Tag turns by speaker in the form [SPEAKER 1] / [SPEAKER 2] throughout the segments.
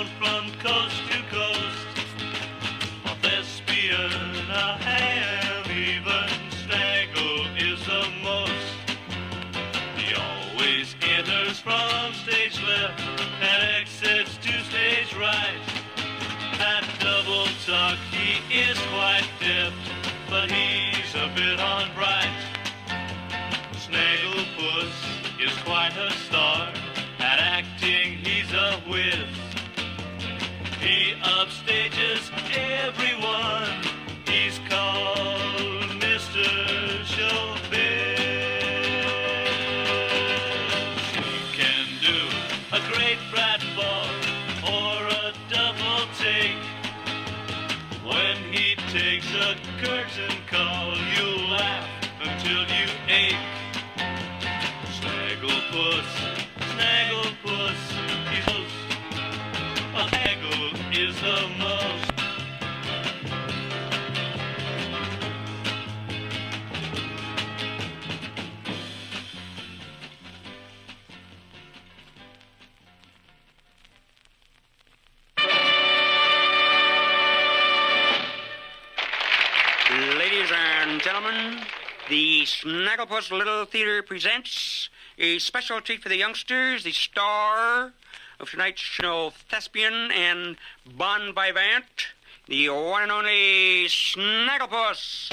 [SPEAKER 1] known from coast to coast. A thespian, a ham, even Snaggle is the most. He always enters from stage left and exits to stage right. At double talk he is quite deft, but he's a bit on bright. Snagglepuss is quite a star. At acting he's a whiz. He upstages everyone. He's called Mr. Showbiz. He can do a great pratfall or a double take. When he takes a curtain call, you'll laugh until you ache. Snagglepuss, Snagglepuss, he's most. A Snaggle is the most.
[SPEAKER 2] Ladies and gentlemen, the Snagglepuss Little Theater presents a special treat for the youngsters, the star of tonight's show, thespian and bon vivant, the one and only Snagglepuss.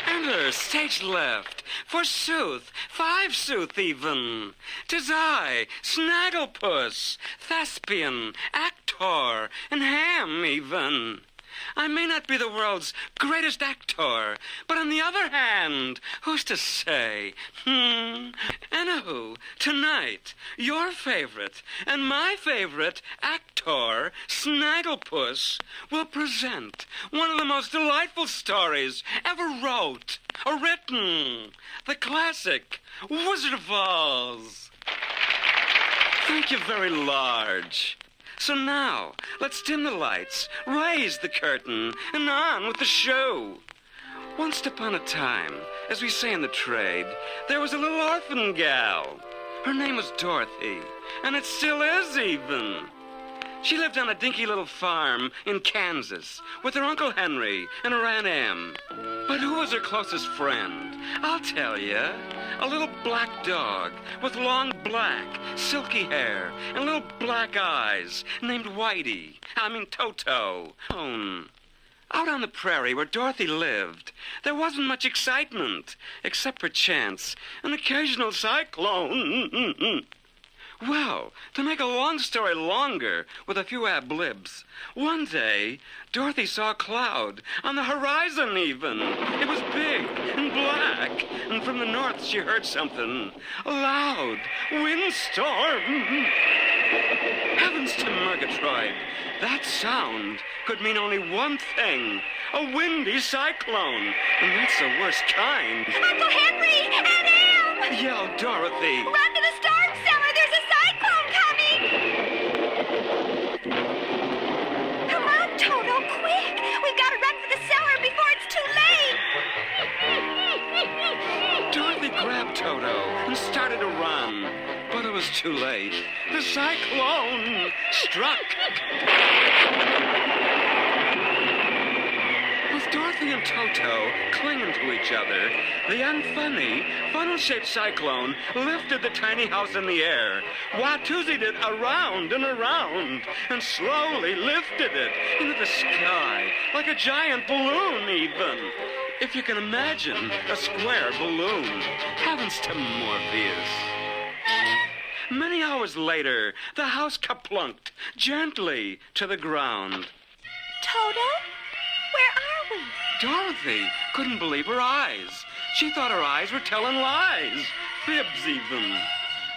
[SPEAKER 2] Enter stage left, forsooth, 5 sooth even. 'Tis I, Snagglepuss, thespian, actor, and ham even. I may not be the world's greatest actor, but on the other hand, who's to say? Anywho, tonight, your favorite and my favorite actor, Snagglepuss, will present one of the most delightful stories ever wrote or written, the classic Wizard of Oz. Thank you very large. So now, let's dim the lights, raise the curtain, and on with the show. Once upon a time, as we say in the trade, there was a little orphan gal. Her name was Dorothy, and it still is even. She lived on a dinky little farm in Kansas with her Uncle Henry and her Aunt Em. But who was her closest friend? I'll tell you. A little black dog with long black, silky hair and little black eyes named Toto. Out on the prairie where Dorothy lived, there wasn't much excitement, except perchance an occasional cyclone. Well, to make a long story longer, with a few ad-libs, one day, Dorothy saw a cloud, on the horizon even. It was big and black, and from the north she heard something. A loud windstorm. Heavens to Murgatroyd, that sound could mean only one thing. A windy cyclone, and that's the worst kind.
[SPEAKER 3] Uncle Henry! Aunt Em!
[SPEAKER 2] Yelled Dorothy.
[SPEAKER 3] Run to the starch cellar! There's a cyclone coming! Come on, Toto, quick! We've got to run for the cellar before it's too late!
[SPEAKER 2] Dorothy grabbed Toto and started to run, but it was too late. The cyclone struck. With Dorothy and Toto clinging to each other, the unfunny, funnel-shaped cyclone lifted the tiny house in the air, watoosied it around and around, and slowly lifted it into the sky like a giant balloon even. If you can imagine a square balloon. Heavens to Morpheus. Many hours later, the house kaplunked gently to the ground.
[SPEAKER 3] Toto? Where are we?
[SPEAKER 2] Dorothy couldn't believe her eyes. She thought her eyes were telling lies, fibs even.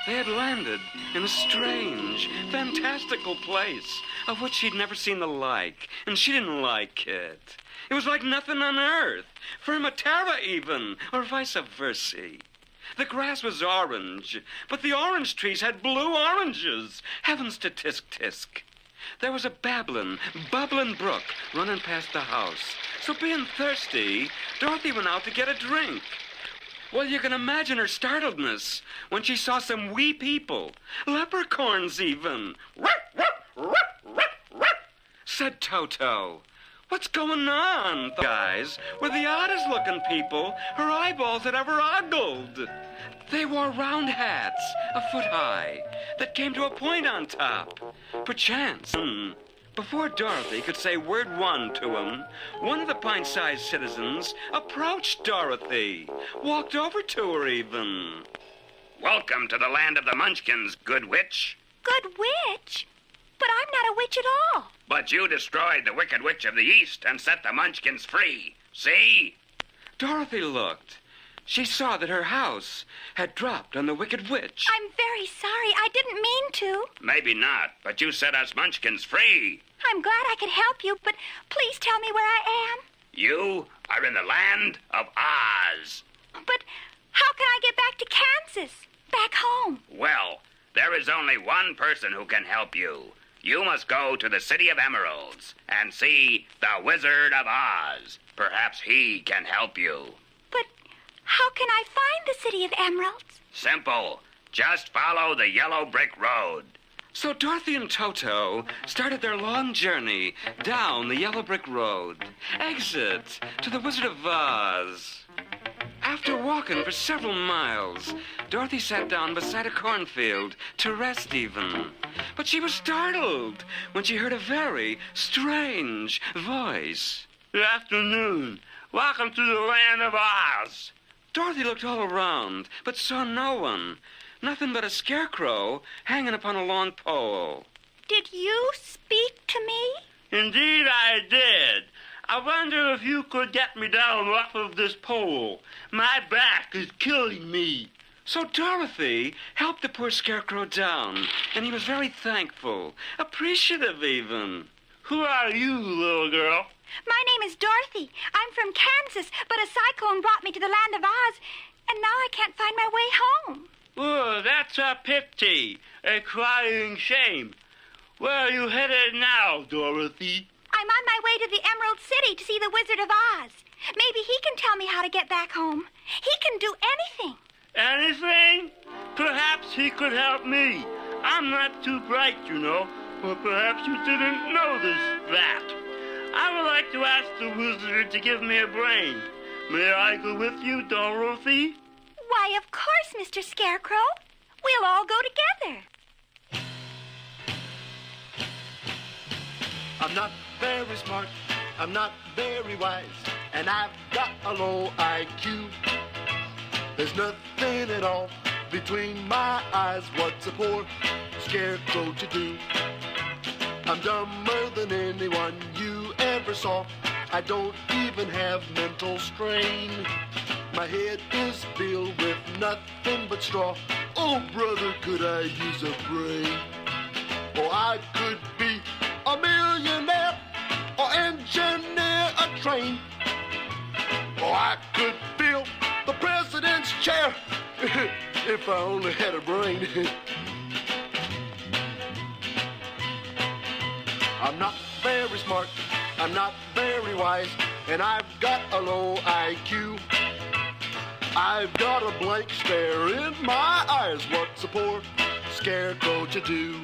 [SPEAKER 2] They had landed in a strange, fantastical place of which she'd never seen the like, and she didn't like it. It was like nothing on earth, Fermatera even, or vice versa. The grass was orange, but the orange trees had blue oranges. Heavens to tisk-tisk. There was a bubbling brook running past the house. So being thirsty, Dorothy went out to get a drink. Well, you can imagine her startledness when she saw some wee people, leprechauns even. Ruff, ruff. said Toto. What's going on? Guys were the oddest-looking people her eyeballs had ever ogled. They wore round hats, a foot high, that came to a point on top. Perchance, before Dorothy could say word one to him, one of the pint-sized citizens approached Dorothy, walked over to her even.
[SPEAKER 4] Welcome to the land of the Munchkins, good witch.
[SPEAKER 3] Good witch? But I'm not a witch at all.
[SPEAKER 4] But you destroyed the Wicked Witch of the East and set the Munchkins free. See?
[SPEAKER 2] Dorothy looked. She saw that her house had dropped on the Wicked Witch.
[SPEAKER 3] I'm very sorry. I didn't mean to.
[SPEAKER 4] Maybe not, but you set us Munchkins free.
[SPEAKER 3] I'm glad I could help you, but please tell me where I am.
[SPEAKER 4] You are in the land of Oz.
[SPEAKER 3] But how can I get back to Kansas? Back home?
[SPEAKER 4] Well, there is only one person who can help you. You must go to the City of Emeralds and see the Wizard of Oz. Perhaps he can help you.
[SPEAKER 3] But how can I find the City of Emeralds?
[SPEAKER 4] Simple. Just follow the yellow brick road.
[SPEAKER 2] So Dorothy and Toto started their long journey down the yellow brick road. Exit to the Wizard of Oz. After walking for several miles, Dorothy sat down beside a cornfield to rest even. But she was startled when she heard a very strange voice.
[SPEAKER 1] Good afternoon. Welcome to the land of Oz.
[SPEAKER 2] Dorothy looked all around, but saw no one. Nothing but a scarecrow hanging upon a long pole.
[SPEAKER 3] Did you speak to me?
[SPEAKER 1] Indeed I did. I wonder if you could get me down off of this pole. My back is killing me.
[SPEAKER 2] So Dorothy helped the poor scarecrow down, and he was very thankful, appreciative even.
[SPEAKER 1] Who are you, little girl?
[SPEAKER 3] My name is Dorothy. I'm from Kansas, but a cyclone brought me to the land of Oz, and now I can't find my way home.
[SPEAKER 1] Oh, that's a pity, a crying shame. Where are you headed now, Dorothy?
[SPEAKER 3] I'm on my way to the Emerald City to see the Wizard of Oz. Maybe he can tell me how to get back home. He can do anything.
[SPEAKER 1] Anything? Perhaps he could help me. I'm not too bright, you know, or perhaps you didn't notice that. I would like to ask the wizard to give me a brain. May I go with you, Dorothy?
[SPEAKER 3] Why, of course, Mr. Scarecrow. We'll all go together.
[SPEAKER 5] I'm not very smart, I'm not very wise, and I've got a low IQ. There's nothing at all between my eyes. What's a poor scarecrow to do? I'm dumber than anyone you ever saw. I don't even have mental strain. My head is filled with nothing but straw. Oh, brother, could I use a brain? Oh, I could be a millionaire or engineer a train. Oh, I could fill the president's chair if I only had a brain. I'm not very smart, I'm not very wise, and I've got a low IQ. I've got a blank stare in my eyes. What's a poor scarecrow to do?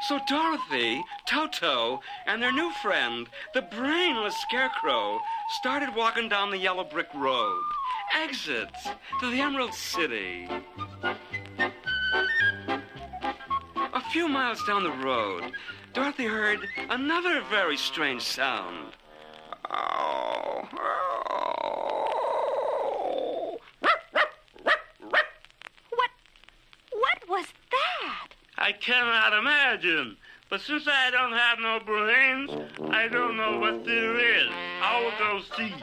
[SPEAKER 2] So Dorothy, Toto, and their new friend, the brainless Scarecrow, started walking down the yellow brick road. Exit to the Emerald City. A few miles down the road, Dorothy heard another very strange sound.
[SPEAKER 3] What was that?
[SPEAKER 1] I cannot imagine. But since I don't have no brains, I don't know what there is. I'll go see.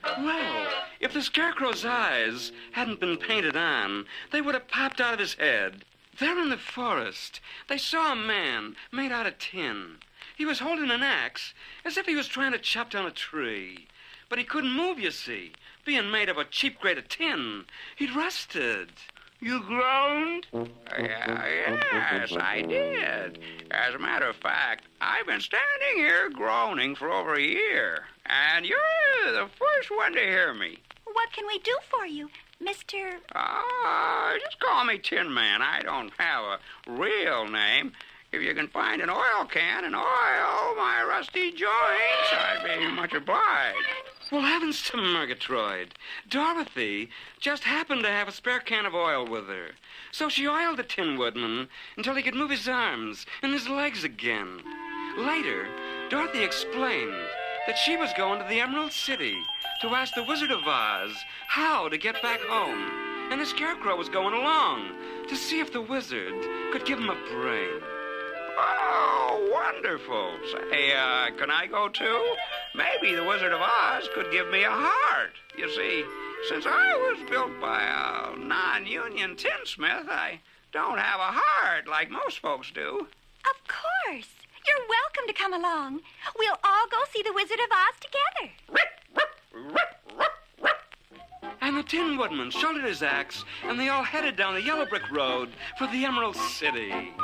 [SPEAKER 2] Well, if the Scarecrow's eyes hadn't been painted on, they would have popped out of his head. There in the forest, they saw a man made out of tin. He was holding an axe, as if he was trying to chop down a tree. But he couldn't move, you see. Being made of a cheap grade of tin, he'd rusted.
[SPEAKER 4] You groaned? Yes, I did. As a matter of fact, I've been standing here groaning for over a year, and you're the first one to hear me.
[SPEAKER 3] What can we do for you, Mr.
[SPEAKER 4] Just call me Tin Man. I don't have a real name. If you can find an oil can and oil my rusty joints, I'd be much obliged.
[SPEAKER 2] Well, heavens to Murgatroyd. Dorothy just happened to have a spare can of oil with her. So she oiled the Tin Woodman until he could move his arms and his legs again. Later, Dorothy explained that she was going to the Emerald City to ask the Wizard of Oz how to get back home. And the Scarecrow was going along to see if the wizard could give him a brain.
[SPEAKER 4] Oh, wonderful. Say, can I go too? Maybe the Wizard of Oz could give me a heart. You see, since I was built by a non-union tinsmith, I don't have a heart like most folks do.
[SPEAKER 3] Of course. You're welcome to come along. We'll all go see the Wizard of Oz together.
[SPEAKER 2] And the Tin Woodman shouldered his axe, and they all headed down the yellow brick road for the Emerald City.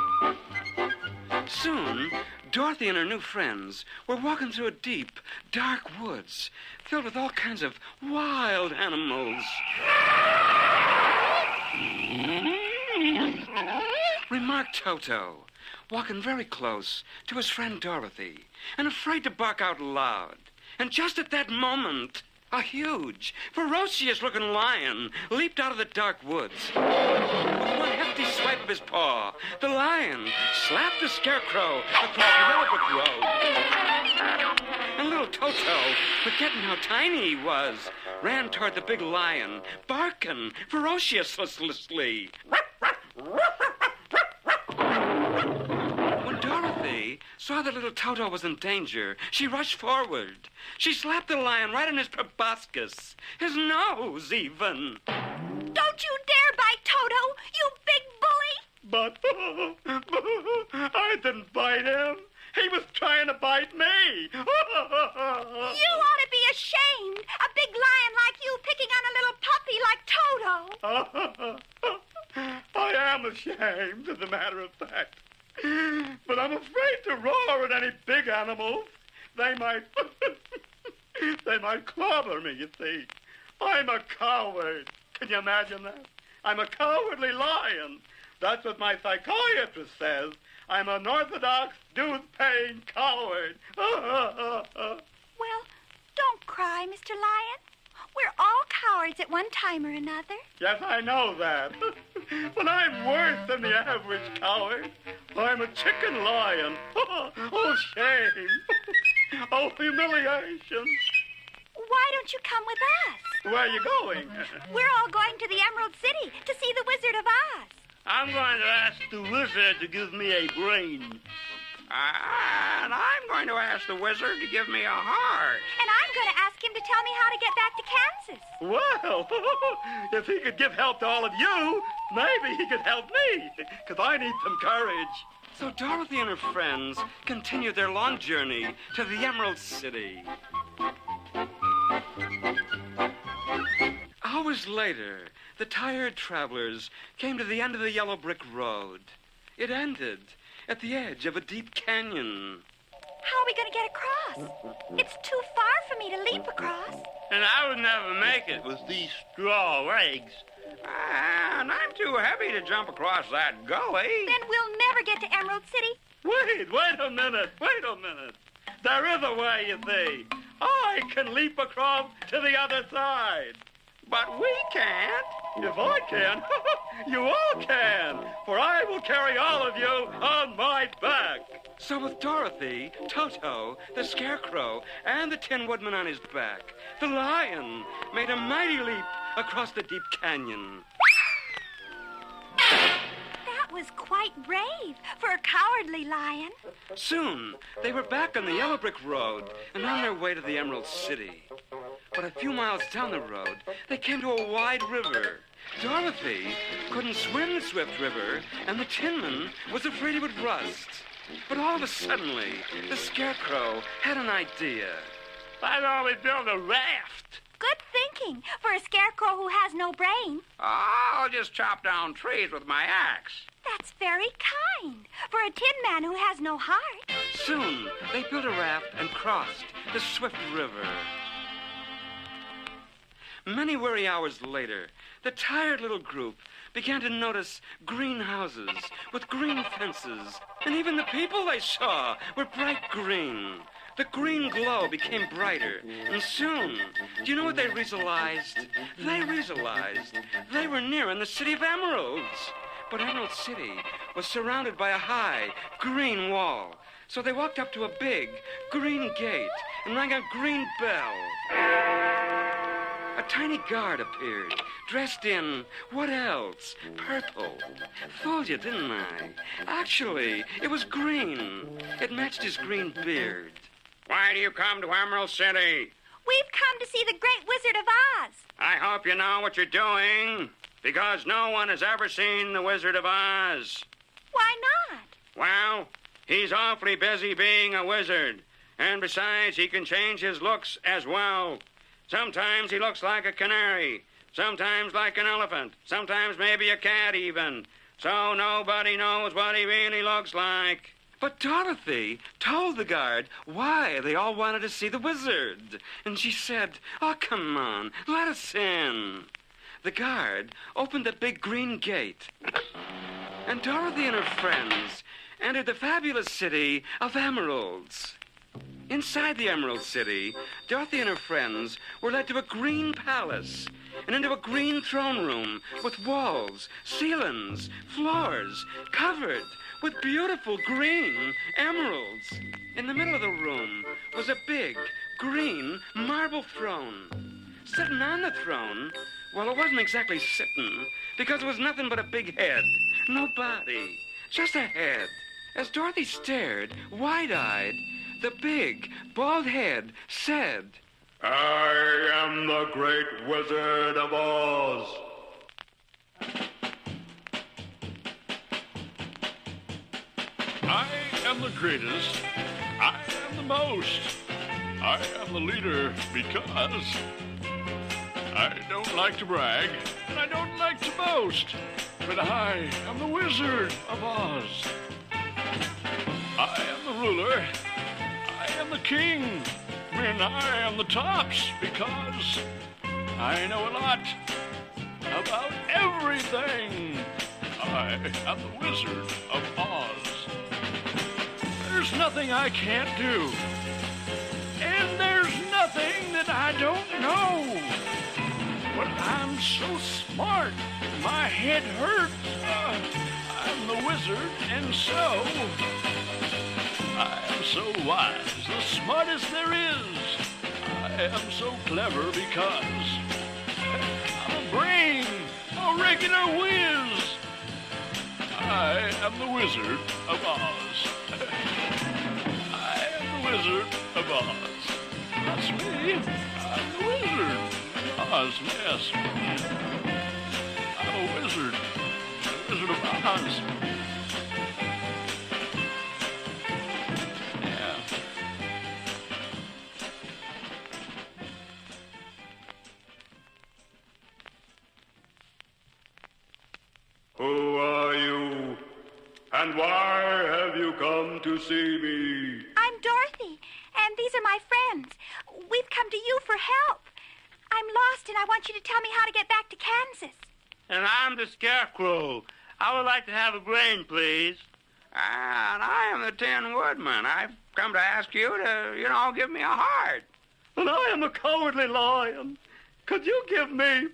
[SPEAKER 2] Soon, Dorothy and her new friends were walking through a deep, dark woods filled with all kinds of wild animals. Remarked Toto, walking very close to his friend Dorothy and afraid to bark out loud. And just at that moment, a huge, ferocious-looking lion leaped out of the dark woods. With one hefty swipe of his paw, the lion slapped the Scarecrow across the yellow brick road. And little Toto, forgetting how tiny he was, ran toward the big lion, barking ferociously. When Dorothy saw that little Toto was in danger, she rushed forward. She slapped the lion right in his proboscis, his nose even.
[SPEAKER 3] Don't you dare bite Toto, you big bully!
[SPEAKER 5] But I didn't bite him. He was trying to bite me.
[SPEAKER 3] You ought to be ashamed. A big lion like you picking on a little puppy like Toto.
[SPEAKER 5] I am ashamed, as a matter of fact. But I'm afraid to roar at any big animals. They might clobber me, you see. I'm a coward. Can you imagine that? I'm a cowardly lion. That's what my psychiatrist says. I'm an orthodox, dues-paying coward.
[SPEAKER 3] Well, don't cry, Mr. Lion. We're all cowards at one time or another.
[SPEAKER 5] Yes, I know that. But I'm worse than the average coward. I'm a chicken lion. Oh, shame. Oh, humiliation.
[SPEAKER 3] Why don't you come with us?
[SPEAKER 5] Where are you going?
[SPEAKER 3] We're all going to the Emerald City to see the Wizard of Oz.
[SPEAKER 5] I'm going to ask the wizard to give me a brain.
[SPEAKER 4] And I'm going to ask the wizard to give me a heart.
[SPEAKER 3] And I'm going to ask him to tell me how to get back to Kansas.
[SPEAKER 5] Well, if he could give help to all of you, maybe he could help me, because I need some courage.
[SPEAKER 2] So Dorothy and her friends continued their long journey to the Emerald City. Hours later, the tired travelers came to the end of the yellow brick road. It ended at the edge of a deep canyon.
[SPEAKER 3] How are we going to get across? It's too far for me to leap across.
[SPEAKER 5] And I would never make it with these straw legs.
[SPEAKER 4] And I'm too heavy to jump across that gully.
[SPEAKER 3] Then we'll never get to Emerald City.
[SPEAKER 5] Wait a minute. There is a way, you see. I can leap across to the other side.
[SPEAKER 4] But we can't.
[SPEAKER 5] If I can, you all can, for I will carry all of you on my back.
[SPEAKER 2] So with Dorothy, Toto, the Scarecrow, and the Tin Woodman on his back, the lion made a mighty leap across the deep canyon.
[SPEAKER 3] That was quite brave for a cowardly lion.
[SPEAKER 2] Soon, they were back on the yellow brick road and on their way to the Emerald City. But a few miles down the road, they came to a wide river. Dorothy couldn't swim the swift river, and the Tin Man was afraid he would rust. But all of a sudden, the Scarecrow had an idea.
[SPEAKER 5] I'd only build a raft.
[SPEAKER 3] Good thinking for a scarecrow who has no brain.
[SPEAKER 4] I'll just chop down trees with my axe.
[SPEAKER 3] That's very kind for a tin man who has no heart.
[SPEAKER 2] Soon, they built a raft and crossed the swift river. Many weary hours later, the tired little group began to notice green houses with green fences, and even the people they saw were bright green. The green glow became brighter, and soon, do you know what they realized? They realized they were near in the city of Emeralds. But Emerald City was surrounded by a high, green wall. So they walked up to a big, green gate and rang a green bell. A tiny guard appeared, dressed in, what else? Purple. Fooled you, didn't I? Actually, it was green. It matched his green beard.
[SPEAKER 4] Why do you come to Emerald City?
[SPEAKER 3] We've come to see the Great Wizard of Oz.
[SPEAKER 4] I hope you know what you're doing, because no one has ever seen the Wizard of Oz.
[SPEAKER 3] Why not?
[SPEAKER 4] Well, he's awfully busy being a wizard, and besides, he can change his looks as well. Sometimes he looks like a canary, sometimes like an elephant, sometimes maybe a cat even. So nobody knows what he really looks like.
[SPEAKER 2] But Dorothy told the guard why they all wanted to see the wizard. And she said, "Oh, come on, let us in." The guard opened the big green gate, and Dorothy and her friends entered the fabulous city of Emeralds. Inside the Emerald City, Dorothy and her friends were led to a green palace and into a green throne room with walls, ceilings, floors covered with beautiful green emeralds. In the middle of the room was a big, green marble throne. Sitting on the throne, well, it wasn't exactly sitting, because it was nothing but a big head. No body, just a head. As Dorothy stared, wide-eyed, the big, bald head said,
[SPEAKER 5] I am the Great Wizard of Oz.
[SPEAKER 6] I am the greatest. I am the most. I am the leader because I don't like to brag and I don't like to boast. But I am the Wizard of Oz. I am the ruler. I am the king. And I am the tops because I know a lot about everything. I am the Wizard of Oz. There's nothing I can't do. And there's nothing that I don't know. But I'm so smart, my head hurts. I'm the wizard, and so I am so wise, the smartest there is. I am so clever because I'm a brain, a regular whiz. I am the Wizard of Oz. I am the Wizard of Oz. That's me. I'm the Wizard of Oz, yes. I'm a wizard. The Wizard of Oz. Yeah.
[SPEAKER 5] Who are you? And why have you come to see me?
[SPEAKER 3] I'm Dorothy, and these are my friends. We've come to you for help. I'm lost, and I want you to tell me how to get back to Kansas.
[SPEAKER 7] And I'm the Scarecrow. I would like to have a brain, please.
[SPEAKER 4] And I am the Tin Woodman. I've come to ask you to, give me a heart.
[SPEAKER 7] And I am a cowardly lion. Could you give me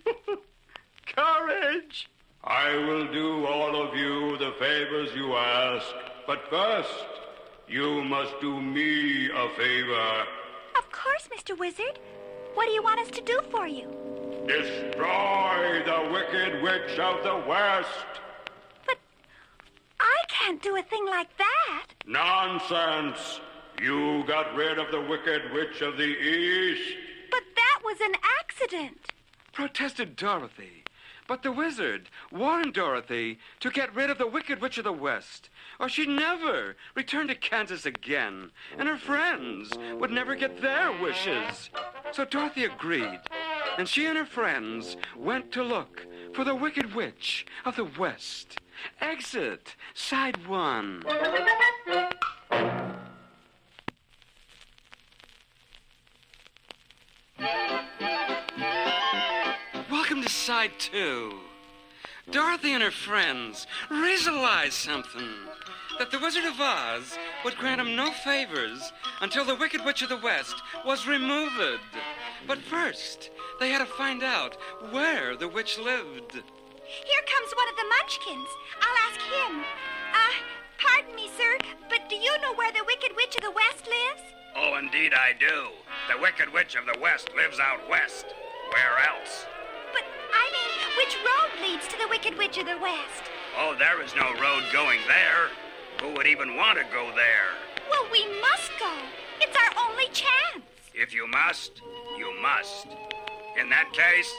[SPEAKER 7] courage?
[SPEAKER 5] I will do all of you the favors you ask, but first, you must do me a favor.
[SPEAKER 3] Of course, Mr. Wizard. What do you want us to do for you?
[SPEAKER 5] Destroy the Wicked Witch of the West.
[SPEAKER 3] But I can't do a thing like that.
[SPEAKER 5] Nonsense. You got rid of the Wicked Witch of the East.
[SPEAKER 3] But that was an accident.
[SPEAKER 2] protested Dorothy. But the wizard warned Dorothy to get rid of the Wicked Witch of the West, or she'd never return to Kansas again, and her friends would never get their wishes. So Dorothy agreed, and she and her friends went to look for the Wicked Witch of the West. Exit, side 1. Welcome to side 2. Dorothy and her friends realized something, that the Wizard of Oz would grant them no favors until the Wicked Witch of the West was removed. But first, they had to find out where the witch lived.
[SPEAKER 3] Here comes one of the Munchkins. I'll ask him. Pardon me, sir, but do you know where the Wicked Witch of the West lives?
[SPEAKER 4] Oh, indeed I do. The Wicked Witch of the West lives out west. Where else?
[SPEAKER 3] But, I mean, which road leads to the Wicked Witch of the West?
[SPEAKER 4] Oh, there is no road going there. Who would even want to go there?
[SPEAKER 3] Well, we must go. It's our only chance.
[SPEAKER 4] If you must, you must. In that case,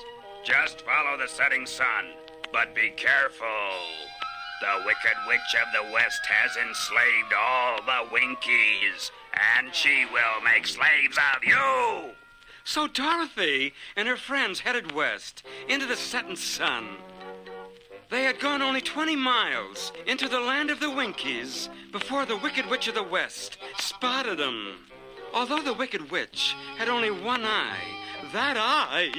[SPEAKER 4] just follow the setting sun. But be careful. The Wicked Witch of the West has enslaved all the Winkies, and she will make slaves of you.
[SPEAKER 2] So Dorothy and her friends headed west into the setting sun. They had gone only 20 miles into the land of the Winkies before the Wicked Witch of the West spotted them. Although the Wicked Witch had only one eye, that eye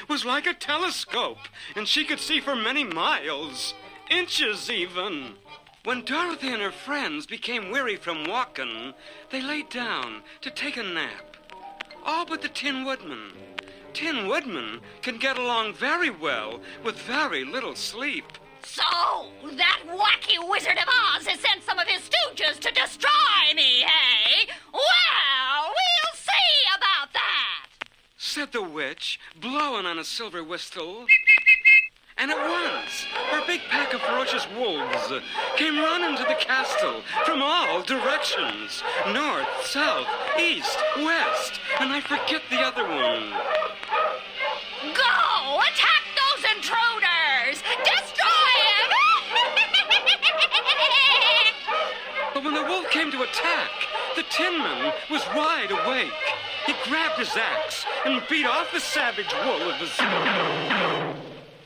[SPEAKER 2] was like a telescope, and she could see for many miles, inches even. When Dorothy and her friends became weary from walking, they laid down to take a nap. All but the Tin Woodman. Tin Woodman can get along very well with very little sleep.
[SPEAKER 8] So, that wacky Wizard of Oz has sent some of his stooges to destroy me, hey? Well, we'll see about that,
[SPEAKER 2] said the witch, blowing on a silver whistle. And at once, her big pack of ferocious wolves came running to the castle from all directions. North, south, east, west, and I forget the other one.
[SPEAKER 8] Go! Attack those intruders! Destroy him!
[SPEAKER 2] But when the wolf came to attack, the Tin Man was wide awake. He grabbed his axe and beat off the savage wolves.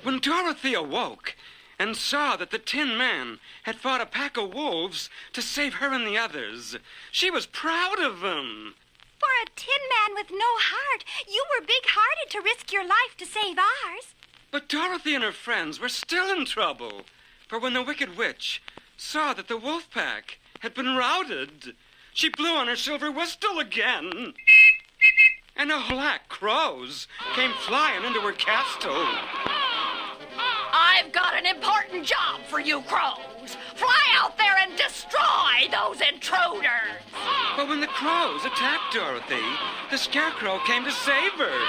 [SPEAKER 2] When Dorothy awoke and saw that the Tin Man had fought a pack of wolves to save her and the others, she was proud of him.
[SPEAKER 3] For a Tin Man with no heart, you were big-hearted to risk your life to save ours.
[SPEAKER 2] But Dorothy and her friends were still in trouble, for when the Wicked Witch saw that the wolf pack had been routed, she blew on her silver whistle again. And the black crows came flying into her castle.
[SPEAKER 8] I've got an important job for you crows. Fly out there and destroy those intruders.
[SPEAKER 2] But when the crows attacked Dorothy, the Scarecrow came to save her.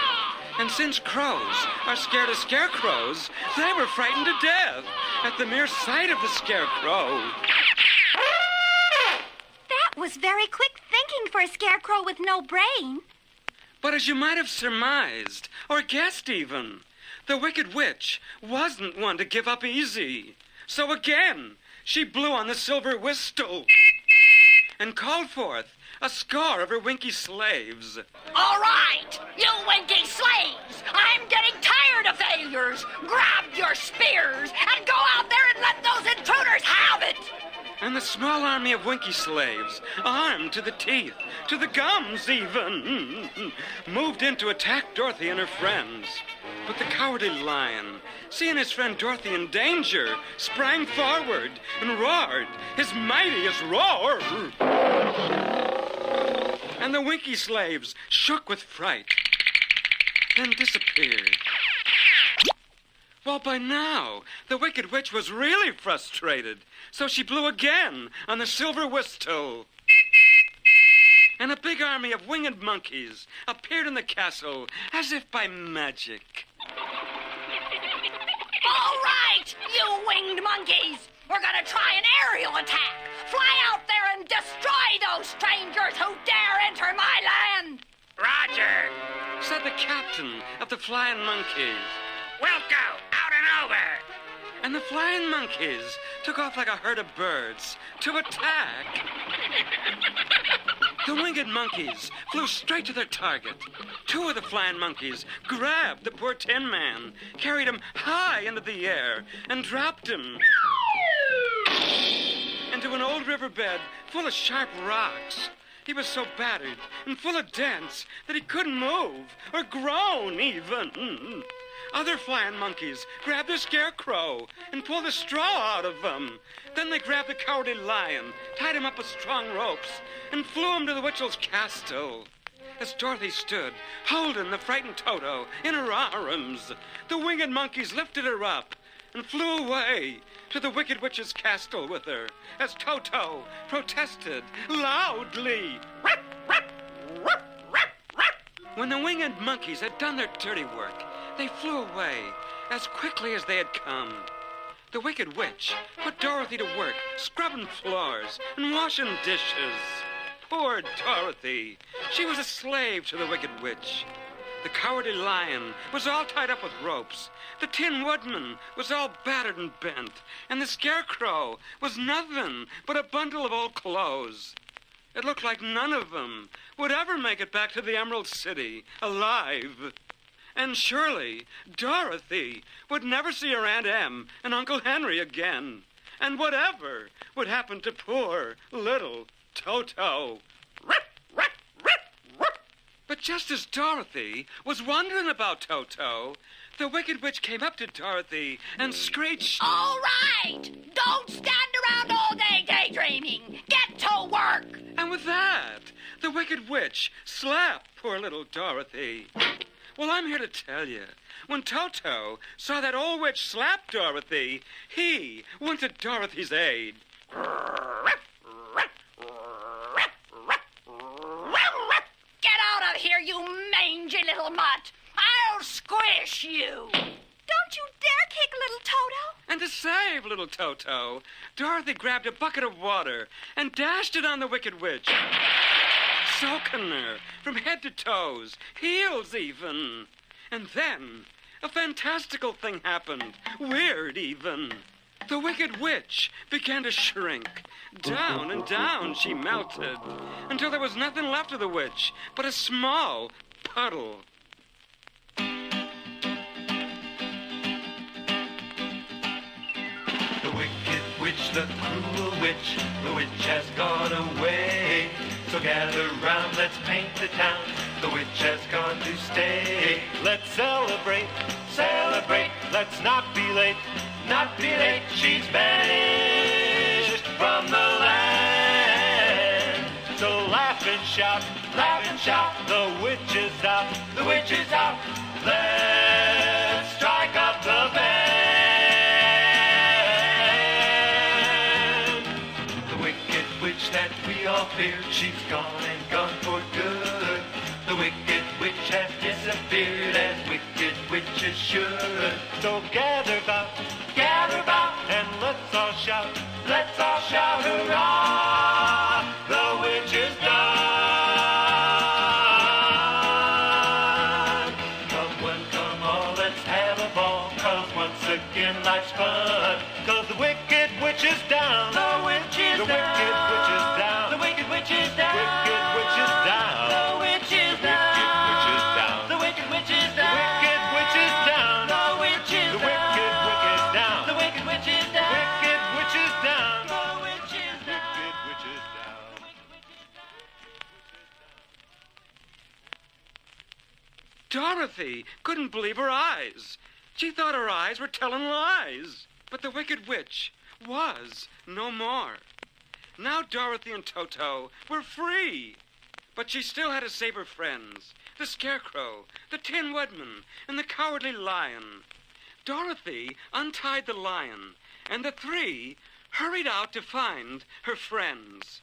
[SPEAKER 2] And since crows are scared of scarecrows, they were frightened to death at the mere sight of the Scarecrow.
[SPEAKER 3] That was very quick thinking for a scarecrow with no brain.
[SPEAKER 2] But as you might have surmised, or guessed even, the Wicked Witch wasn't one to give up easy. So again, she blew on the silver whistle and called forth a score of her Winky slaves.
[SPEAKER 8] All right, you Winky slaves, I'm getting tired of failures. Grab your spears and go out there and let those intruders have it.
[SPEAKER 2] And the small army of Winky slaves, armed to the teeth, to the gums even, moved in to attack Dorothy and her friends. But the cowardly lion, seeing his friend Dorothy in danger, sprang forward and roared his mightiest roar. And the Winky slaves shook with fright, then disappeared. Well, by now, the Wicked Witch was really frustrated, so she blew again on the silver whistle. And a big army of winged monkeys appeared in the castle as if by magic.
[SPEAKER 8] All right, you winged monkeys, we're gonna try an aerial attack. Fly out there and destroy those strangers who dare enter my land.
[SPEAKER 4] Roger.
[SPEAKER 2] Said the captain of the flying monkeys.
[SPEAKER 4] We'll go out and over.
[SPEAKER 2] And the flying monkeys took off like a herd of birds to attack. The winged monkeys flew straight to their target. Two of the flying monkeys grabbed the poor Tin Man, carried him high into the air, and dropped him into an old riverbed full of sharp rocks. He was so battered and full of dents that he couldn't move or groan even. Other flying monkeys grabbed the Scarecrow and pulled the straw out of him. Then they grabbed the Cowardly Lion, tied him up with strong ropes, and flew him to the Witchell's castle. As Dorothy stood, holding the frightened Toto in her arms, the winged monkeys lifted her up and flew away to the Wicked Witch's castle with her, as Toto protested loudly. When the winged monkeys had done their dirty work, they flew away as quickly as they had come. The Wicked Witch put Dorothy to work scrubbing floors and washing dishes. Poor Dorothy. She was a slave to the Wicked Witch. The Cowardly Lion was all tied up with ropes. The Tin Woodman was all battered and bent. And the Scarecrow was nothing but a bundle of old clothes. It looked like none of them would ever make it back to the Emerald City alive. And surely Dorothy would never see her Aunt Em and Uncle Henry again. And whatever would happen to poor little Toto. But just as Dorothy was wondering about Toto, the Wicked Witch came up to Dorothy and screeched,
[SPEAKER 8] All right! Don't stand around all day daydreaming! Get to work!
[SPEAKER 2] And with that, the Wicked Witch slapped poor little Dorothy. Well, I'm here to tell you, when Toto saw that old witch slap Dorothy, he went to Dorothy's aid.
[SPEAKER 8] Get out of here, you mangy little mutt! I'll squish you!
[SPEAKER 3] Don't you dare kick little Toto.
[SPEAKER 2] And to save little Toto, Dorothy grabbed a bucket of water and dashed it on the Wicked Witch, soaking her from head to toes, heels even. And then a fantastical thing happened, weird even. The Wicked Witch began to shrink. Down and down she melted, until there was nothing left of the witch but a small puddle.
[SPEAKER 1] The wicked witch, the cruel witch, the witch has gone away. So gather round, let's paint the town, the witch has gone to stay.
[SPEAKER 9] Let's celebrate, celebrate, let's not be late,
[SPEAKER 1] Not be late, she's banished from the land.
[SPEAKER 9] so laugh and shout, the witch is out,
[SPEAKER 1] The witch is out, let's strike up the band. The wicked witch that we all feared, she's gone and gone for good. The wicked witch has disappeared as wicked witches should.
[SPEAKER 9] so gather about, and let's all shout,
[SPEAKER 1] hurrah, the witch is done. Come one, come all, let's have a ball, 'cause once again life's fun.
[SPEAKER 9] 'cause the wicked witch is down,
[SPEAKER 1] The witch is
[SPEAKER 9] the
[SPEAKER 1] down.
[SPEAKER 9] wicked witch is down,
[SPEAKER 1] The wicked witch is down.
[SPEAKER 9] wicked witch is down,
[SPEAKER 1] The witch is
[SPEAKER 9] the wicked witch is down,
[SPEAKER 1] The wicked witch is
[SPEAKER 9] the
[SPEAKER 1] down.
[SPEAKER 9] wicked witch is down,
[SPEAKER 1] The witch is
[SPEAKER 9] the wicked witch is down,
[SPEAKER 1] The wicked witch is down.
[SPEAKER 9] wicked witch is down,
[SPEAKER 1] The witch is down.
[SPEAKER 9] wicked witch is down.
[SPEAKER 2] Dorothy couldn't believe her eyes. She thought her eyes were telling lies. But the Wicked Witch was no more. Now Dorothy and Toto were free. But she still had to save her friends, the Scarecrow, the Tin Woodman, and the Cowardly Lion. Dorothy untied the lion, and the three hurried out to find her friends.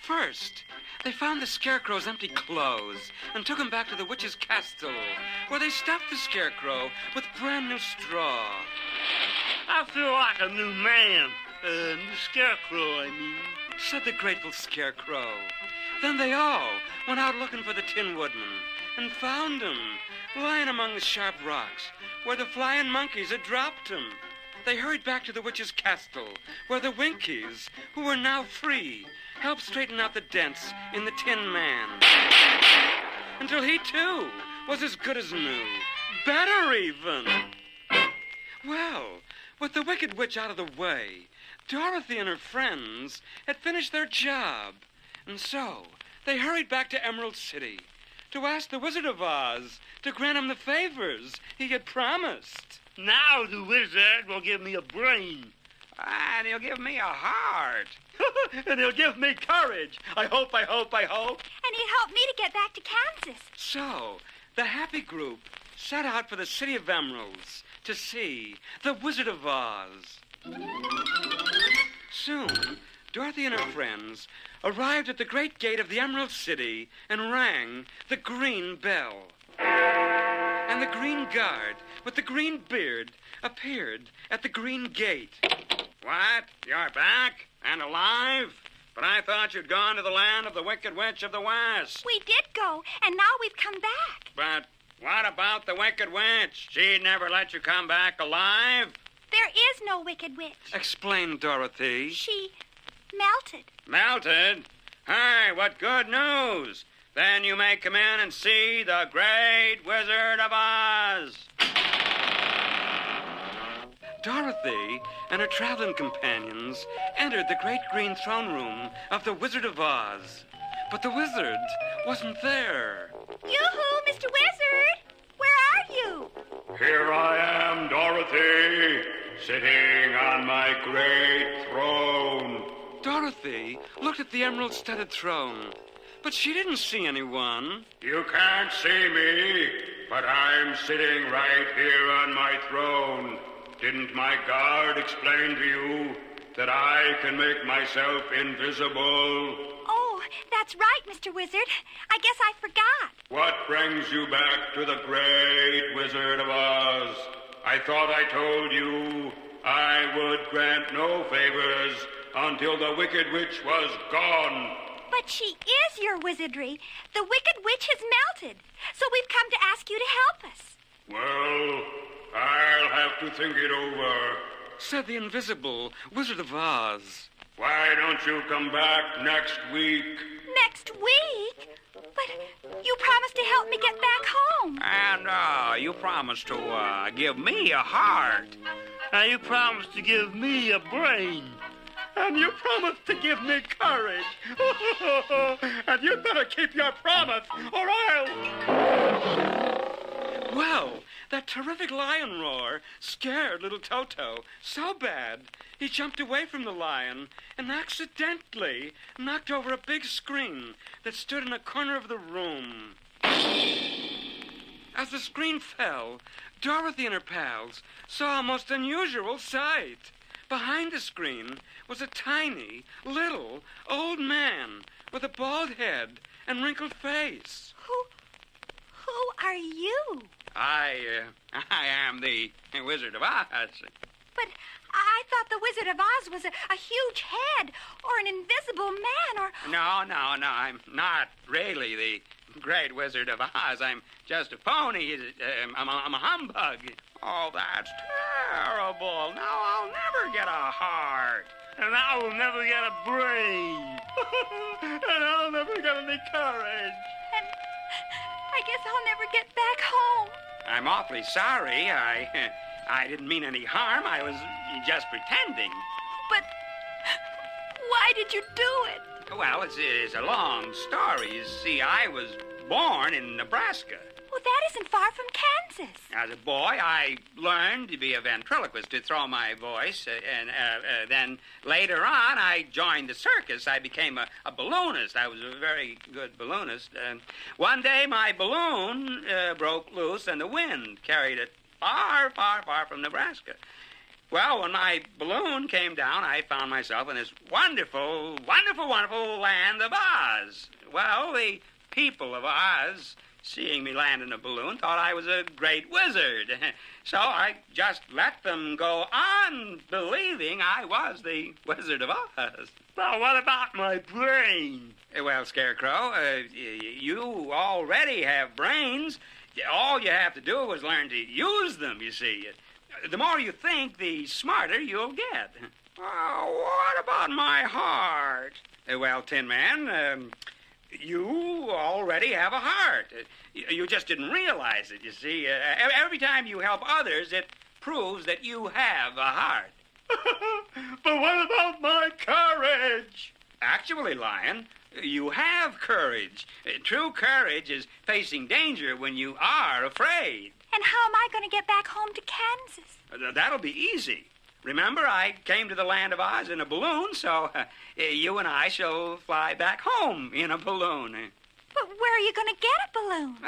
[SPEAKER 2] First, they found the Scarecrow's empty clothes and took him back to the witch's castle, where they stuffed the Scarecrow with brand new straw.
[SPEAKER 7] I feel like a new man. New Scarecrow, I mean.
[SPEAKER 2] Said the grateful Scarecrow. Then they all went out looking for the Tin Woodman and found him lying among the sharp rocks where the flying monkeys had dropped him. they hurried back to the witch's castle, where the Winkies, who were now free, helped straighten out the dents in the Tin Man. Until he, too, was as good as new. Better, even. Well, with the Wicked Witch out of the way, Dorothy and her friends had finished their job. And so, they hurried back to Emerald City to ask the Wizard of Oz to grant him the favors he had promised.
[SPEAKER 7] Now the wizard will give me a brain.
[SPEAKER 4] And he'll give me a heart.
[SPEAKER 7] And he'll give me courage. I hope.
[SPEAKER 3] And he'll help me to get back to Kansas.
[SPEAKER 2] So, the happy group set out for the City of Emeralds to see the Wizard of Oz. Soon, Dorothy and her friends arrived at the great gate of the Emerald City and rang the green bell. And the green guard with the green beard appeared at the green gate.
[SPEAKER 4] What? You're back? And alive? But I thought you'd gone to the land of the Wicked Witch of the West.
[SPEAKER 3] We did go, and now we've come back.
[SPEAKER 4] But what about the Wicked Witch? She'd never let you come back alive?
[SPEAKER 3] There is no Wicked Witch.
[SPEAKER 2] Explained Dorothy.
[SPEAKER 3] She melted.
[SPEAKER 4] Melted? Hey, what good news! Then you may come in and see the Great Wizard of Oz.
[SPEAKER 2] Dorothy and her traveling companions entered the great green throne room of the Wizard of Oz. But the wizard wasn't there.
[SPEAKER 3] Yoo-hoo, Mr. Wizard! Where are you?
[SPEAKER 6] Here I am, Dorothy, sitting on my great throne.
[SPEAKER 2] Dorothy looked at the emerald-studded throne, but she didn't see anyone.
[SPEAKER 6] You can't see me, but I'm sitting right here on my throne. Didn't my guard explain to you that I can make myself invisible?
[SPEAKER 3] Oh, that's right, Mr. Wizard. I guess I forgot.
[SPEAKER 6] What brings you back to the Great Wizard of Oz? I thought I told you I would grant no favors until the Wicked Witch was gone.
[SPEAKER 3] But she is your wizardry. The Wicked Witch has melted. So we've come to ask you to help us.
[SPEAKER 6] Well, I'll have to think it over,
[SPEAKER 2] said the invisible Wizard of Oz.
[SPEAKER 6] Why don't you come back next week?
[SPEAKER 3] Next week? But you promised to help me get back home.
[SPEAKER 4] And you promised to give me a heart.
[SPEAKER 7] And you promised to give me a brain. And you promised to give me courage. And you better keep your promise, or I'll...
[SPEAKER 2] Well, that terrific lion roar scared little Toto so bad he jumped away from the lion and accidentally knocked over a big screen that stood in a corner of the room. As the screen fell, Dorothy and her pals saw a most unusual sight. Behind the screen was a tiny, little, old man with a bald head and wrinkled face.
[SPEAKER 3] Who are you?
[SPEAKER 4] I am the Wizard of Oz.
[SPEAKER 3] But I thought the Wizard of Oz was a huge head or an invisible man or...
[SPEAKER 4] No, I'm not really the Great Wizard of Oz. I'm just a phony. I'm a humbug. Oh, that's terrible. Now I'll never get a heart.
[SPEAKER 7] And I will never get a brain. And I'll never get any courage.
[SPEAKER 3] And I guess I'll never get back home.
[SPEAKER 4] I'm awfully sorry. I didn't mean any harm. I was just pretending.
[SPEAKER 3] But why did you do it?
[SPEAKER 4] Well, it's a long story. You see, I was born in Nebraska.
[SPEAKER 3] Well, that isn't far from Kansas.
[SPEAKER 4] As a boy, I learned to be a ventriloquist, to throw my voice, and then later on, I joined the circus. I became a balloonist. I was a very good balloonist. One day, my balloon broke loose, and the wind carried it far, far, far from Nebraska. Well, when my balloon came down, I found myself in this wonderful, wonderful, wonderful land of Oz. Well, the people of Oz, seeing me land in a balloon, thought I was a great wizard. So I just let them go on believing I was the Wizard of Oz.
[SPEAKER 7] Well, what about my brain?
[SPEAKER 4] Well, Scarecrow, you already have brains. All you have to do is learn to use them, you see. The more you think, the smarter you'll get. What about my heart? Well, Tin Man, you already have a heart. You just didn't realize it, you see. Every time you help others, it proves that you have a heart.
[SPEAKER 7] But what about my courage?
[SPEAKER 4] Actually, Lion, you have courage. True courage is facing danger when you are afraid.
[SPEAKER 3] And how am I going to get back home to Kansas?
[SPEAKER 4] That'll be easy. Remember, I came to the Land of Oz in a balloon, so you and I shall fly back home in a balloon.
[SPEAKER 3] But where are you going to get a balloon?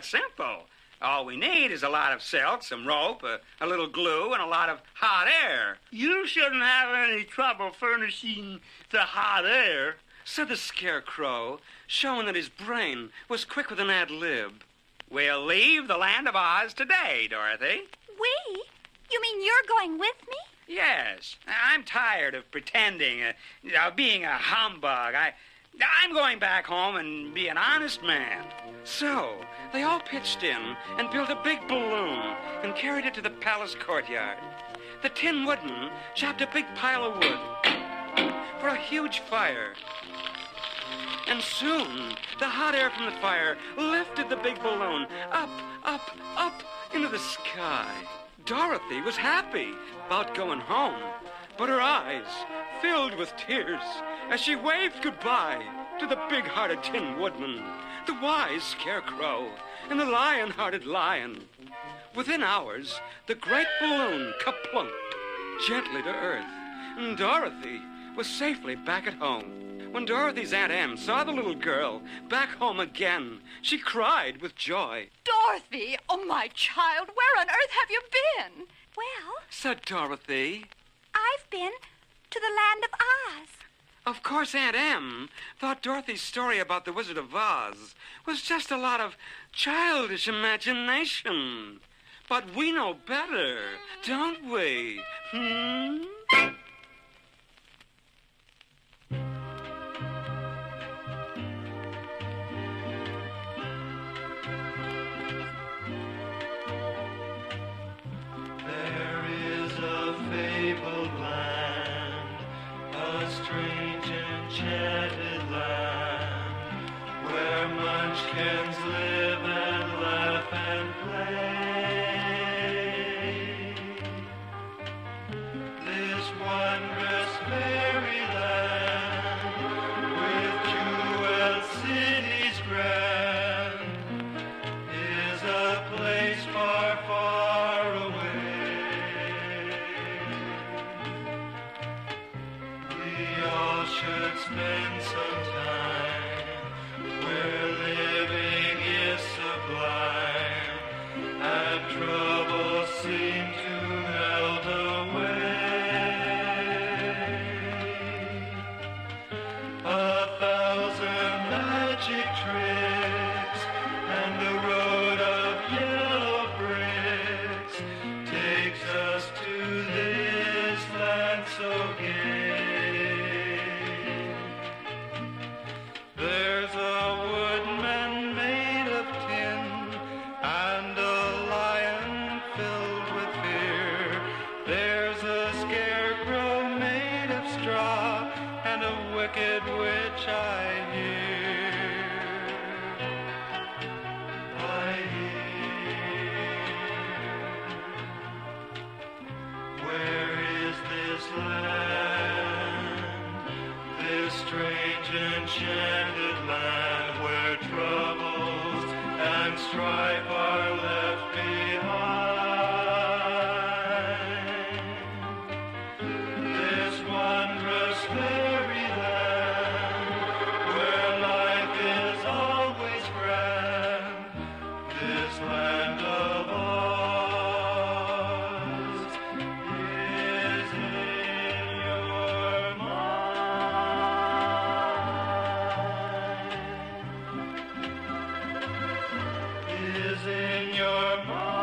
[SPEAKER 4] Simple. All we need is a lot of silk, some rope, a little glue, and a lot of hot air.
[SPEAKER 7] You shouldn't have any trouble furnishing the hot air,
[SPEAKER 2] said the Scarecrow, showing that his brain was quick with an ad lib.
[SPEAKER 4] We'll leave the Land of Oz today, Dorothy.
[SPEAKER 3] We? You mean you're going with me?
[SPEAKER 4] Yes. I'm tired of pretending, being a humbug. I'm going back home and be an honest man.
[SPEAKER 2] So, they all pitched in and built a big balloon and carried it to the palace courtyard. The Tin Woodman chopped a big pile of wood for a huge fire. And soon, the hot air from the fire lifted the big balloon up, up, up into the sky. Dorothy was happy about going home, but her eyes filled with tears as she waved goodbye to the big-hearted Tin Woodman, the wise Scarecrow, and the lion-hearted Lion. Within hours, the great balloon kaplunked gently to earth, and Dorothy was safely back at home. When Dorothy's Aunt Em saw the little girl back home again, she cried with joy.
[SPEAKER 8] Dorothy, oh, my child, where on earth have you been?
[SPEAKER 3] Well,
[SPEAKER 2] said Dorothy.
[SPEAKER 3] I've been to the Land of Oz.
[SPEAKER 2] Of course, Aunt Em thought Dorothy's story about the Wizard of Oz was just a lot of childish imagination. But we know better, don't we?
[SPEAKER 9] Strange enchanted land where munchkins live and laugh and play. This wondrous fairyland with jeweled cities grand is a place far, far away. We all should spend some time where living is sublime and troubles seem to melt away. 1,000 magic tricks and a road of yellow bricks takes us to this land so gay. There's a woodman made of tin and a lion filled with fear. There's a scarecrow made of straw and a wicked witch I hear. I hear. Where is this land? This strange enchanted land where troubles and strife are left behind. This wondrous fairyland where life is always grand. This land of Oz is in your mind. Is in your mind.